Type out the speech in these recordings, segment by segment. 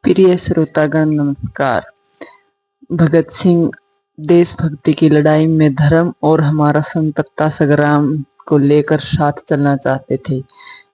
प्रिय श्रोतागण नमस्कार। भगत सिंह देशभक्ति की लड़ाई में धर्म और हमारा स्वतंत्रता संग्राम को लेकर साथ चलना चाहते थे।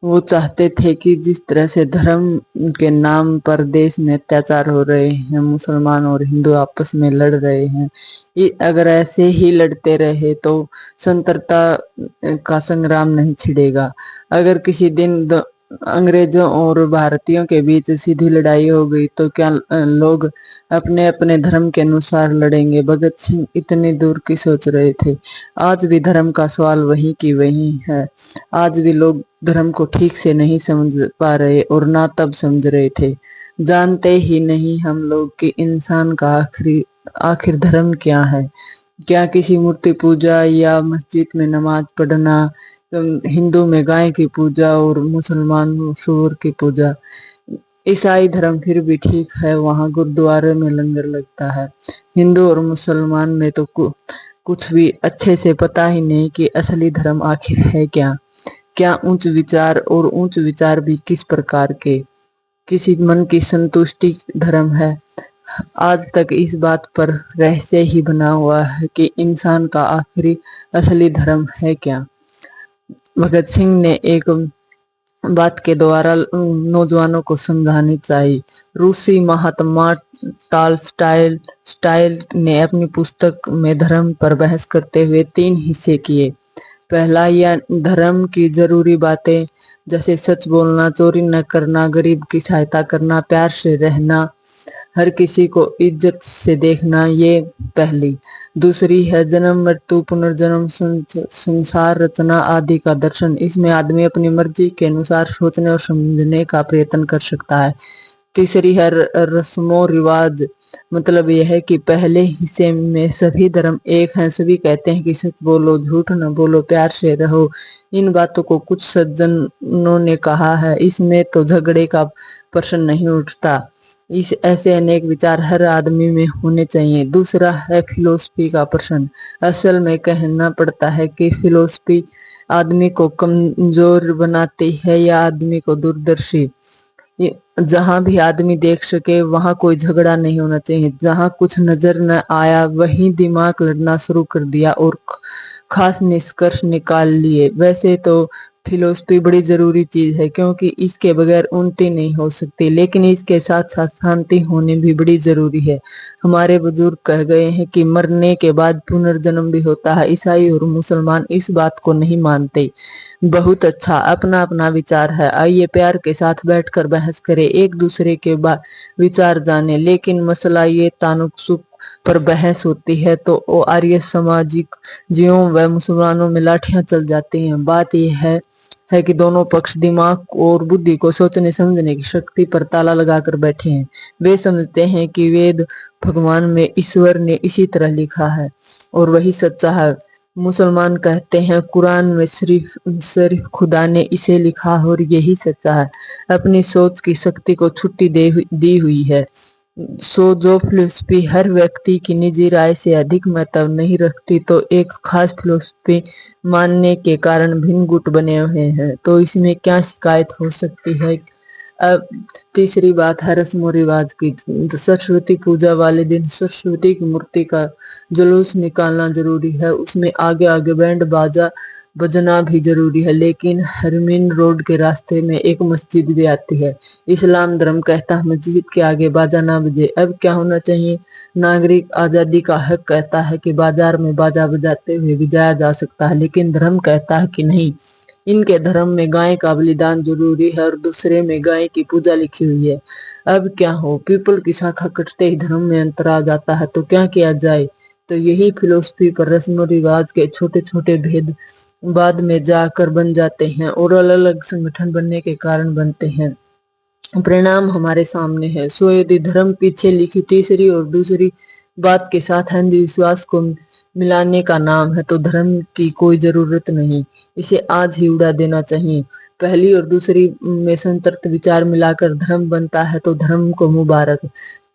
वो चाहते थे कि जिस तरह से धर्म के नाम पर देश में अत्याचार हो रहे हैं, मुसलमान और हिंदू आपस में लड़ रहे हैं, ये अगर ऐसे ही लड़ते रहे तो स्वतंत्रता का संग्राम नहीं छिड़ेगा। अगर किसी दिन अंग्रेजों और भारतीयों के बीच सीधी लड़ाई हो गई तो क्या लोग अपने अपने धर्म के अनुसार लड़ेंगे? भगत सिंह इतनी दूर की सोच रहे थे। आज भी धर्म का सवाल वही की वही है। आज भी लोग धर्म को ठीक से नहीं समझ पा रहे और ना तब समझ रहे थे। जानते ही नहीं हम लोग कि इंसान का आखिर धर्म क्या है। क्या किसी मूर्ति पूजा या मस्जिद में नमाज पढ़ना, हिंदू में गाय की पूजा और मुसलमान में सूअर की पूजा। ईसाई धर्म फिर भी ठीक है, वहाँ गुरुद्वारे में लंगर लगता है। हिंदू और मुसलमान में तो कुछ भी अच्छे से पता ही नहीं कि असली धर्म आखिर है क्या। क्या उच्च विचार, और उच्च विचार भी किस प्रकार के, किसी मन की संतुष्टि धर्म है। आज तक इस बात पर रहस्य ही बना हुआ है कि इंसान का आखिरी असली धर्म है क्या। भगत सिंह ने एक बात के द्वारा नौजवानों को समझानी चाहिए। रूसी महात्मा टॉलस्टॉय ने अपनी पुस्तक में धर्म पर बहस करते हुए 3 हिस्से किए। पहला, यह धर्म की जरूरी बातें जैसे सच बोलना, चोरी न करना, गरीब की सहायता करना, प्यार से रहना, हर किसी को इज्जत से देखना, ये पहली। दूसरी है जन्म, मृत्यु, पुनर्जन्म, संसार रचना आदि का दर्शन। इसमें आदमी अपनी मर्जी के अनुसार सोचने और समझने का प्रयत्न कर सकता है। तीसरी है रस्मों रिवाज, मतलब यह है कि पहले हिस्से में सभी धर्म एक हैं, सभी कहते हैं कि सच बोलो, झूठ न बोलो, प्यार से रहो। इन बातों को कुछ सज्जनों ने कहा है, इसमें तो झगड़े का प्रश्न नहीं उठता। इस ऐसे अनेक विचार हर आदमी में होने चाहिए। दूसरा है फिलोसफी का प्रश्न। असल में कहना पड़ता है कि फिलोसफी आदमी को कमजोर बनाती है या आदमी को दूरदर्शी। जहां भी आदमी देख सके वहां कोई झगड़ा नहीं होना चाहिए। जहां कुछ नजर न आया वहीं दिमाग लड़ना शुरू कर दिया और खास निष्कर्ष निकाल लिए। वैसे तो फिलोसफी बड़ी जरूरी चीज है, क्योंकि इसके बगैर उन्नति नहीं हो सकती, लेकिन इसके साथ साथ शांति होनी भी बड़ी जरूरी है। हमारे बुजुर्ग कह गए हैं कि मरने के बाद पुनर्जन्म भी होता है। ईसाई और मुसलमान इस बात को नहीं मानते। बहुत अच्छा, अपना अपना विचार है। आइए प्यार के साथ बैठकर बहस करें, एक दूसरे के विचार जाने। लेकिन मसला ये तानुकसुक पर बहस होती है तो वो आर्य सामाजिक जीवों व मुसलमानों में लाठियां चल जाती हैं। बात यह है कि दोनों पक्ष दिमाग और बुद्धि को सोचने समझने की शक्ति पर ताला लगाकर बैठे हैं। वे समझते हैं कि वेद भगवान में ईश्वर ने इसी तरह लिखा है और वही सच्चा है। मुसलमान कहते हैं कुरान में सिर्फ खुदा ने इसे लिखा और यही सच्चा है। अपनी सोच की शक्ति को छुट्टी दी हुई है। जो फिलोसफी हर व्यक्ति की निजी राय से अधिक महत्व नहीं रखती, तो एक खास फिलोसफी मानने के कारण भिन्न गुट बने हुए हैं, तो इसमें क्या शिकायत हो सकती है। अब तीसरी बात है रस्म रिवाज की। सरस्वती पूजा वाले दिन सरस्वती की मूर्ति का जुलूस निकालना जरूरी है। उसमें आगे आगे बैंड बाजा बजना भी जरूरी है, लेकिन हरमीन रोड के रास्ते में एक मस्जिद भी आती है। इस्लाम धर्म कहता है मस्जिद के आगे बाजा ना बजे। अब क्या होना चाहिए? नागरिक आजादी का हक कहता है कि बाजार में बाजा बजाते हुए भी जाया जा सकता है, लेकिन धर्म कहता है कि नहीं। इनके धर्म में गाय का बलिदान जरूरी है और दूसरे में गाय की पूजा लिखी हुई है। अब क्या हो, पीपल की शाखा कटते ही धर्म में अंतर आ जाता है, तो क्या किया जाए। तो यही फिलोसफी पर रस्म रिवाज के छोटे छोटे भेद बाद में जाकर बन जाते हैं और अलग अलग संगठन बनने के कारण बनते हैं। परिणाम हमारे सामने है। सो यदि धर्म पीछे लिखी तीसरी और दूसरी बात के साथ अंधविश्वास को मिलाने का नाम है, तो धर्म की कोई जरूरत नहीं, इसे आज ही उड़ा देना चाहिए। पहली और दूसरी में संतृप्त विचार मिलाकर धर्म बनता है तो धर्म को मुबारक,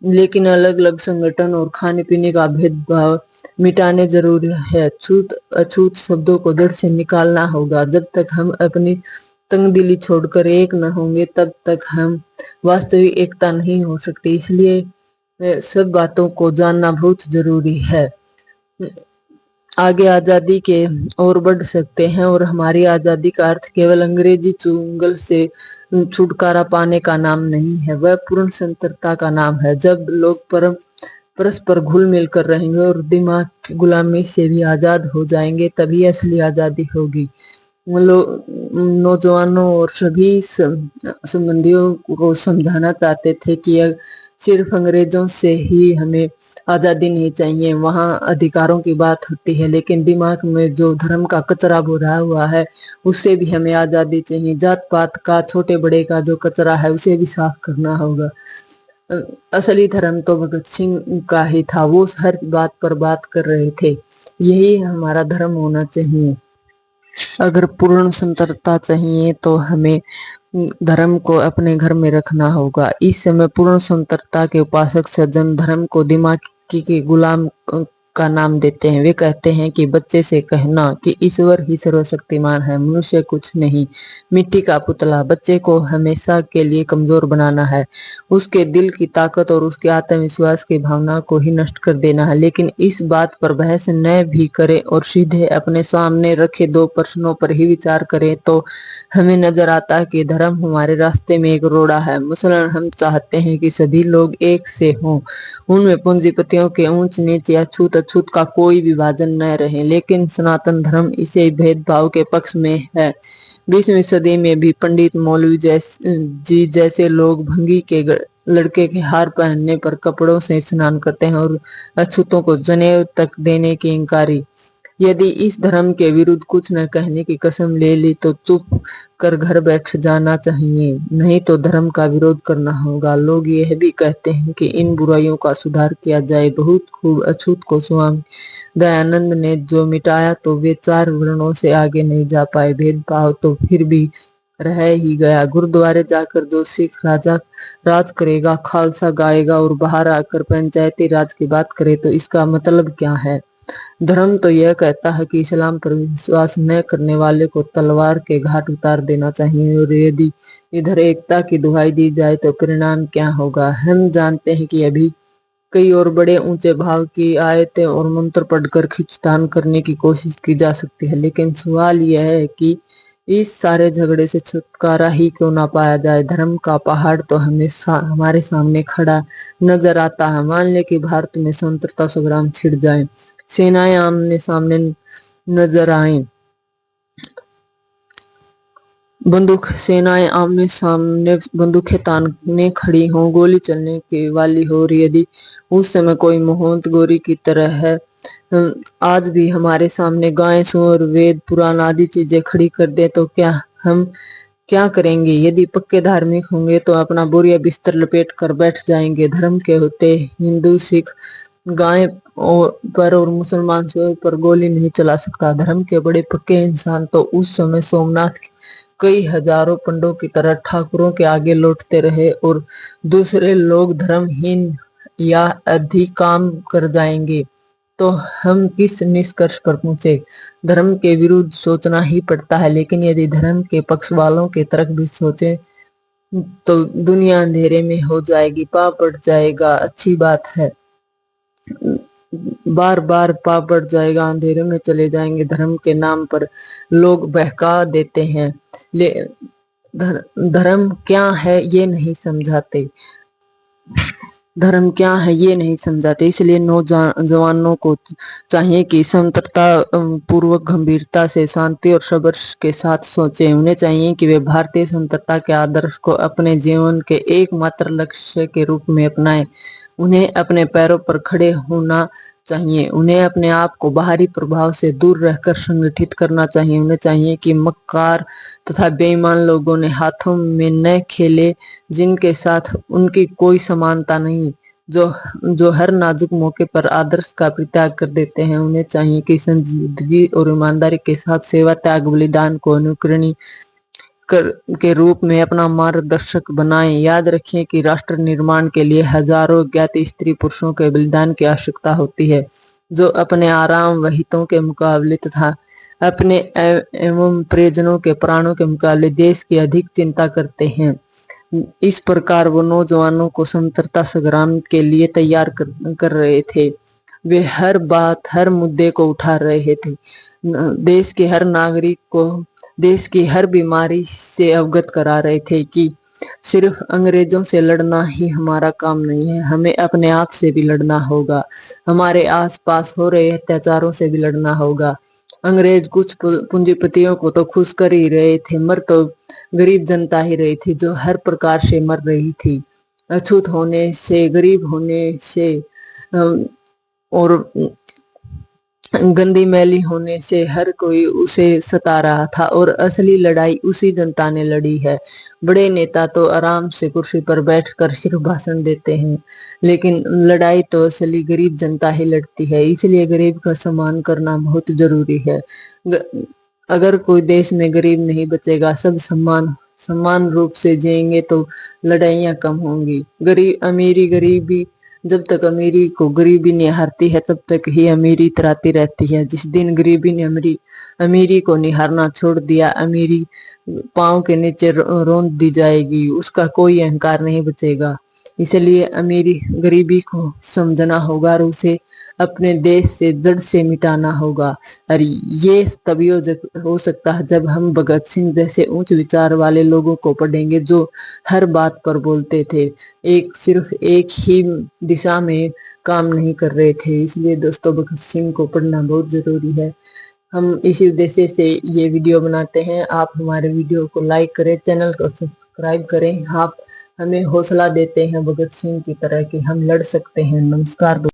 लेकिन अलग अलग संगठन और खाने पीने का भेदभाव मिटाने जरूरी है। छूत अछूत शब्दों को जड़ से निकालना होगा। जब तक हम अपनी तंगदिली छोड़कर एक न होंगे तब तक हम वास्तविक एकता नहीं हो सकती। इसलिए सब बातों को जानना बहुत जरूरी है। आगे आजादी के और बढ़ सकते हैं और हमारी आजादी का अर्थ केवल अंग्रेजी चुंगल से छुटकारा पाने का नाम नहीं है, वह पूर्ण स्वतंत्रता का नाम है। जब लोग परस्पर घुल मिल कर रहेंगे और दिमाग की गुलामी से भी आजाद हो जाएंगे, तभी असली आजादी होगी। नौजवानों और सभी संबंधियों को समझाना चाहते थे कि सिर्फ अंग्रेजों से ही हमें आजादी नहीं चाहिए, वहाँ अधिकारों की बात होती है, लेकिन दिमाग में जो धर्म का कचरा भरा हुआ है उससे भी हमें आजादी चाहिए। जात पात का, छोटे बड़े का जो कचरा है उसे भी साफ करना होगा। असली धर्म तो भगत सिंह का ही था, वो हर बात पर बात कर रहे थे। यही हमारा धर्म होना चाहिए। अगर पूर्ण स्वतंत्रता चाहिए तो हमें धर्म को अपने घर में रखना होगा। इस समय पूर्ण स्वतंत्रता के उपासक सज्जन धर्म को दिमाग के गुलाम का नाम देते हैं। वे कहते हैं कि बच्चे से कहना कि ईश्वर ही सर्वशक्तिमान है, मनुष्य कुछ नहीं, मिट्टी का पुतला। बच्चे को हमेशा के लिए कमजोर बनाना है, उसके दिल की ताकत और उसके आत्मविश्वास की भावना को ही नष्ट कर देना है। लेकिन इस बात पर बहस न भी करें और सीधे अपने सामने रखे दो प्रश्नों पर ही विचार करें तो हमें नजर आता है कि धर्म हमारे रास्ते में एक रोड़ा है। मसलन हम चाहते हैं कि सभी लोग एक से हों, उनमें पूंजीपतियों के ऊंच नीच या छूत अछूत का कोई विभाजन न रहे, लेकिन सनातन धर्म इसे भेदभाव के पक्ष में है। 20वीं सदी में भी पंडित मौलवी जी जैसे लोग भंगी के लड़के के हार पहनने पर कपड़ों से स्नान करते हैं और अछूतों को जनेऊ तक देने की इंकारी। यदि इस धर्म के विरुद्ध कुछ न कहने की कसम ले ली तो चुप कर घर बैठ जाना चाहिए, नहीं तो धर्म का विरोध करना होगा। लोग यह भी कहते हैं कि इन बुराइयों का सुधार किया जाए। बहुत खूब, अछूत को स्वामी दयानंद ने जो मिटाया तो वे 4 वर्णों से आगे नहीं जा पाए। भेदभाव तो फिर भी रह ही गया। गुरुद्वारे जाकर जो सिख राजा राज करेगा, खालसा गाएगा और बाहर आकर पंचायती राज की बात करे तो इसका मतलब क्या है? धर्म तो यह कहता है कि इस्लाम पर विश्वास न करने वाले को तलवार के घाट उतार देना चाहिए, और यदि इधर एकता की दुहाई दी जाए तो परिणाम क्या होगा? हम जानते हैं कि अभी कई और बड़े ऊंचे भाव की आयतें और मंत्र पढ़कर खींचतान करने की कोशिश की जा सकती है, लेकिन सवाल यह है कि इस सारे झगड़े से छुटकारा ही क्यों ना पाया जाए। धर्म का पहाड़ तो हमेशा हमारे सामने खड़ा नजर आता है। मान ले कि भारत में स्वतंत्रता संग्राम छिड़ जाए, सेनाएं आमने सामने नजर आए, सेनाएं आमने सामने बंदूकें ताने खड़ी हों, गोली चलने की वाली हो, और यदि उस समय कोई मोहम्मद गोरी की तरह है आज भी हमारे सामने गाय, सूअर, वेद, पुराण आदि चीजें खड़ी कर दे तो हम क्या करेंगे? यदि पक्के धार्मिक होंगे तो अपना बोरिया बिस्तर लपेट कर बैठ जाएंगे। धर्म के होते हिंदू सिख गाय पर और मुसलमान सूअर पर गोली नहीं चला सकता। धर्म के बड़े पक्के इंसान तो उस समय सोमनाथ कई हजारों पंडों की तरह ठाकुरों के आगे लौटते रहे, और दूसरे लोग धर्महीन या अधिक काम कर जाएंगे तो हम किस निष्कर्ष पर पहुंचे? धर्म के विरुद्ध सोचना ही पड़ता है, लेकिन यदि धर्म के पक्ष वालों के तरफ भी सोचे तो दुनिया अंधेरे में हो जाएगी, पाप बढ़ जाएगा। अच्छी बात है, बार बार पाप बढ़ जाएगा, अंधेरे में चले जाएंगे। धर्म के नाम पर लोग बहका देते हैं, धर्म क्या है ये नहीं समझाते। धर्म क्या है ये नहीं समझाते। इसलिए नौजवानों को चाहिए कि स्वतंत्रता पूर्वक गंभीरता से, शांति और सब्र के साथ सोचें। उन्हें चाहिए कि वे भारतीय स्वतंत्रता के आदर्श को अपने जीवन के एकमात्र लक्ष्य के रूप में अपनाएं। उन्हें अपने पैरों पर खड़े होना चाहिए। उन्हें अपने आप को बाहरी प्रभाव से दूर रहकर संगठित करना चाहिए। उन्हें चाहिए कि मक्कार तथा बेईमान लोगों ने हाथों में न खेले, जिनके साथ उनकी कोई समानता नहीं, जो हर नाजुक मौके पर आदर्श का परित्याग कर देते हैं। उन्हें चाहिए कि संजीदगी और ईमानदारी के साथ सेवा, त्याग, बलिदान को अनुकरणीय के रूप में अपना मार्गदर्शक बनाएं। याद रखें कि राष्ट्र निर्माण के लिए हजारों ज्ञात स्त्री पुरुषों के बलिदान की आवश्यकता होती है, जो अपने आराम व हितों के मुकाबले तथा अपने एवं परिजनों के प्राणों के मुकाबले देश की अधिक चिंता करते हैं। इस प्रकार वो नौजवानों को स्वतंत्रता संग्राम के लिए तैयार कर रहे थे। वे हर बात, हर मुद्दे को उठा रहे थे। देश के हर नागरिक को देश की हर बीमारी से अवगत करा रहे थे कि सिर्फ अंग्रेजों से लड़ना ही हमारा काम नहीं है, हमें अपने आप से भी लड़ना होगा, हमारे आसपास हो रहे अत्याचारों से भी लड़ना होगा। अंग्रेज कुछ पूंजीपतियों को तो खुश कर ही रहे थे, मर तो गरीब जनता ही रही थी, जो हर प्रकार से मर रही थी। अछूत होने से, गरीब होने से और गंदी मैली होने से हर कोई उसे सता रहा था, और असली लड़ाई उसी जनता ने लड़ी है। बड़े नेता तो आराम से कुर्सी पर बैठकर सिर्फ भाषण देते हैं, लेकिन लड़ाई तो असली गरीब जनता ही लड़ती है। इसलिए गरीब का सम्मान करना बहुत जरूरी है। अगर कोई देश में गरीब नहीं बचेगा, सब समान रूप से जिएंगे, तो लड़ाइयाँ कम होंगी। अमीरी गरीबी, जब तक अमीरी को गरीबी निहारती है, तब तक ही अमीरी इतराती रहती है। जिस दिन गरीबी ने अमीरी को निहारना छोड़ दिया, अमीरी पांव के नीचे रौंद दी जाएगी, उसका कोई अहंकार नहीं बचेगा। इसलिए अमीरी गरीबी को समझना होगा और उसे अपने देश से जड़ से मिटाना होगा। और ये तभी हो सकता है जब हम भगत सिंह जैसे उच्च विचार वाले लोगों को पढ़ेंगे, जो हर बात पर बोलते थे, सिर्फ एक ही दिशा में काम नहीं कर रहे थे। इसलिए दोस्तों, भगत सिंह को पढ़ना बहुत जरूरी है। हम इसी उद्देश्य से ये वीडियो बनाते हैं। आप हमारे वीडियो को लाइक करें, चैनल को सब्सक्राइब करें। आप हमें हौसला देते हैं भगत सिंह की तरह कि हम लड़ सकते हैं। नमस्कार दोस्तों।